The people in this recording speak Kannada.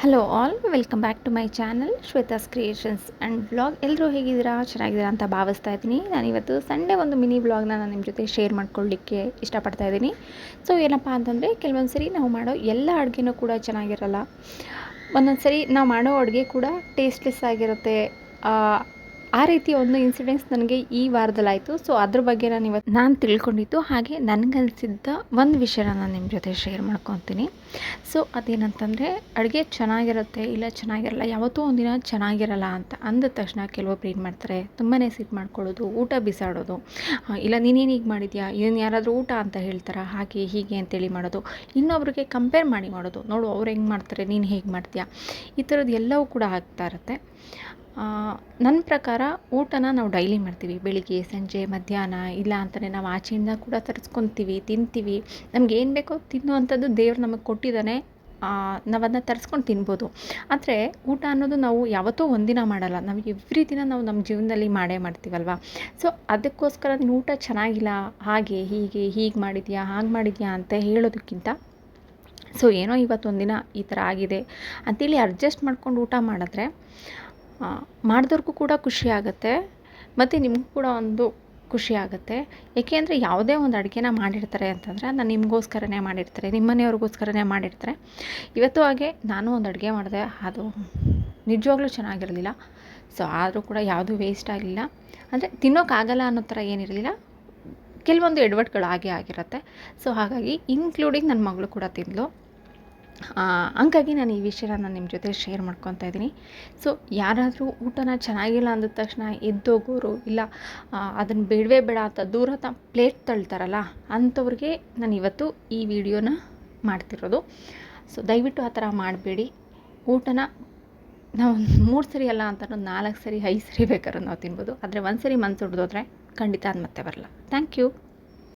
Hello all, welcome back to my channel Shweta's creations and vlog. ಎಲ್ಲರೂ ಹೇಗಿದ್ದೀರಾ? ಚೆನ್ನಾಗಿದ್ದೀರಾ ಅಂತ ಭಾವಿಸ್ತಾ ಇದ್ದೀನಿ. ನಾನಿವತ್ತು ಸಂಡೇ ಒಂದು ಮಿನಿ ವ್ಲಾಗ್ನ ನಾನು ನಿಮ್ಮ ಜೊತೆ ಶೇರ್ ಮಾಡ್ಕೊಳ್ಳಿಕ್ಕೆ ಇಷ್ಟಪಡ್ತಾ ಇದ್ದೀನಿ. ಸೊ ಏನಪ್ಪ ಅಂತಂದರೆ, ಕೆಲವೊಂದು ಸರಿ ನಾವು ಮಾಡೋ ಎಲ್ಲ ಅಡುಗೆನೂ ಕೂಡ ಚೆನ್ನಾಗಿರಲ್ಲ. ಒಂದೊಂದು ಸರಿ ನಾವು ಮಾಡೋ ಅಡುಗೆ ಕೂಡ ಟೇಸ್ಟ್ಲೆಸ್ ಆಗಿರುತ್ತೆ. ಆ ರೀತಿಯ ಒಂದು ಇನ್ಸಿಡೆನ್ಸ್ ನನಗೆ ಈ ವಾರದಲ್ಲಾಯಿತು. ಸೊ ಅದ್ರ ಬಗ್ಗೆ ನಾನು ತಿಳ್ಕೊಂಡಿದ್ದು, ಹಾಗೆ ನನಗನ್ಸಿದ್ದ ಒಂದು ವಿಷಯನ ನಾನು ನಿಮ್ಮ ಜೊತೆ ಶೇರ್ ಮಾಡ್ಕೊತೀನಿ. ಸೊ ಅದೇನಂತಂದರೆ, ಅಡುಗೆ ಚೆನ್ನಾಗಿರುತ್ತೆ ಇಲ್ಲ ಚೆನ್ನಾಗಿರಲ್ಲ, ಯಾವತ್ತೂ ಒಂದಿನ ಚೆನ್ನಾಗಿರಲ್ಲ ಅಂತ ಅಂದ ತಕ್ಷಣ ಕೆಲವೊಬ್ರು ಏನು ಮಾಡ್ತಾರೆ, ತುಂಬಾ ಸಿಟ್ಟು ಮಾಡ್ಕೊಳ್ಳೋದು, ಊಟ ಬಿಸಾಡೋದು, ಇಲ್ಲ ನೀನೇನು ಹೀಗೆ ಮಾಡಿದ್ಯಾ, ಇದನ್ನು ಯಾರಾದರೂ ಊಟ ಅಂತ ಹೇಳ್ತಾರಾ, ಹಾಗೆ ಹೀಗೆ ಅಂತೇಳಿ ಮಾಡೋದು, ಇನ್ನೊಬ್ರಿಗೆ ಕಂಪೇರ್ ಮಾಡಿ ಮಾಡೋದು, ನೋಡು ಅವ್ರು ಹೆಂಗೆ ಮಾಡ್ತಾರೆ ನೀನು ಹೇಗೆ ಮಾಡ್ತೀಯಾ, ಈ ಥರದ್ದು ಎಲ್ಲವೂ ಕೂಡ ಆಗ್ತಾ ಇರುತ್ತೆ. ನನ್ನ ಪ್ರಕಾರ ಊಟನ ನಾವು ಡೈಲಿ ಮಾಡ್ತೀವಿ, ಬೆಳಿಗ್ಗೆ ಸಂಜೆ ಮಧ್ಯಾಹ್ನ, ಇಲ್ಲ ಅಂತಲೇ ನಾವು ಆಚೆಯಿಂದ ಕೂಡ ತರಿಸ್ಕೊತೀವಿ, ತಿಂತೀವಿ. ನಮ್ಗೆ ಏನು ಬೇಕೋ ತಿನ್ನುವಂಥದ್ದು ದೇವ್ರು ನಮಗೆ ಕೊಟ್ಟಿದ್ದಾನೆ. ನಾವು ಅದನ್ನ ತರಿಸ್ಕೊಂಡು ತಿನ್ಬೋದು. ಆದರೆ ಊಟ ಅನ್ನೋದು ನಾವು ಯಾವತ್ತೂ ಒಂದಿನ ಮಾಡಲ್ಲ, ನಾವು ಎವ್ರಿ ದಿನ ನಾವು ನಮ್ಮ ಜೀವನದಲ್ಲಿ ಮಾಡೇ ಮಾಡ್ತೀವಲ್ವ. ಸೊ ಅದಕ್ಕೋಸ್ಕರ ನೀನು ಊಟ ಚೆನ್ನಾಗಿಲ್ಲ, ಹಾಗೆ ಹೀಗೆ ಮಾಡಿದ್ಯಾ ಹಾಗೆ ಮಾಡಿದ್ಯಾ ಅಂತ ಹೇಳೋದಕ್ಕಿಂತ, ಸೊ ಏನೋ ಇವತ್ತೊಂದಿನ ಈ ಥರ ಆಗಿದೆ ಅಂತೇಳಿ ಅಡ್ಜಸ್ಟ್ ಮಾಡ್ಕೊಂಡು ಊಟ ಮಾಡಿದ್ರೆ ಮಾಡಿದವ್ರಿಗೂ ಕೂಡ ಖುಷಿ ಆಗುತ್ತೆ, ಮತ್ತು ನಿಮಗೂ ಕೂಡ ಒಂದು ಖುಷಿ ಆಗುತ್ತೆ. ಏಕೆ ಅಂದರೆ, ಯಾವುದೇ ಒಂದು ಅಡುಗೆನ ಮಾಡಿರ್ತಾರೆ ಅಂತಂದರೆ ಅದನ್ನ ನಿಮಗೋಸ್ಕರನೇ ಮಾಡಿರ್ತಾರೆ, ನಿಮ್ಮ ಮನೆಯವ್ರಿಗೋಸ್ಕರನೇ ಮಾಡಿರ್ತಾರೆ. ಇವತ್ತು ಹಾಗೆ ನಾನು ಒಂದು ಅಡುಗೆ ಮಾಡಿದೆ, ಅದು ನಿಜವಾಗ್ಲೂ ಚೆನ್ನಾಗಿರಲಿಲ್ಲ. ಸೊ ಆದರೂ ಕೂಡ ಯಾವುದೂ ವೇಸ್ಟ್ ಆಗಲಿಲ್ಲ. ಅಂದರೆ ತಿನ್ನೋಕ್ಕಾಗಲ್ಲ ಅನ್ನೋ ಥರ ಏನಿರಲಿಲ್ಲ, ಕೆಲವೊಂದು ಎಡವಟ್ಟುಗಳು ಆಗಿರುತ್ತೆ. ಸೊ ಹಾಗಾಗಿ ಇನ್ಕ್ಲೂಡಿಂಗ್ ನನ್ನ ಮಗಳು ಕೂಡ ತಿಂದಳು. ಹಂಗಾಗಿ ನಾನು ಈ ವಿಷಯನ ನಾನು ನಿಮ್ಮ ಜೊತೆ ಶೇರ್ ಮಾಡ್ಕೊತಾ ಇದ್ದೀನಿ. ಸೊ ಯಾರಾದರೂ ಊಟನ ಚೆನ್ನಾಗಿಲ್ಲ ಅಂದ ತಕ್ಷಣ ಎದ್ದೋಗೋರು, ಇಲ್ಲ ಅದನ್ನು ಬೇಡವೇ ಬೇಡ ಅಂತ ದೂರ ಪ್ಲೇಟ್ ತಳ್ತಾರಲ್ಲ, ಅಂಥವ್ರಿಗೆ ನಾನು ಇವತ್ತು ಈ ವಿಡಿಯೋನ ಮಾಡ್ತಿರೋದು. ಸೊ ದಯವಿಟ್ಟು ಆ ಥರ ಮಾಡಬೇಡಿ. ಊಟನ ನಾವು 3 ಸರಿ ಅಲ್ಲ ಅಂತ 4 ಸರಿ 5 ಸರಿ ಬೇಕಾದ್ರೂ ನಾವು ತಿನ್ಬೋದು. ಆದರೆ ಒಂದು ಸರಿ ಮನಸ್ಸು ಹಿಡ್ದೋದ್ರೆ ಖಂಡಿತ ಅದು ಮತ್ತೆ ಬರಲ್ಲ. Thank you.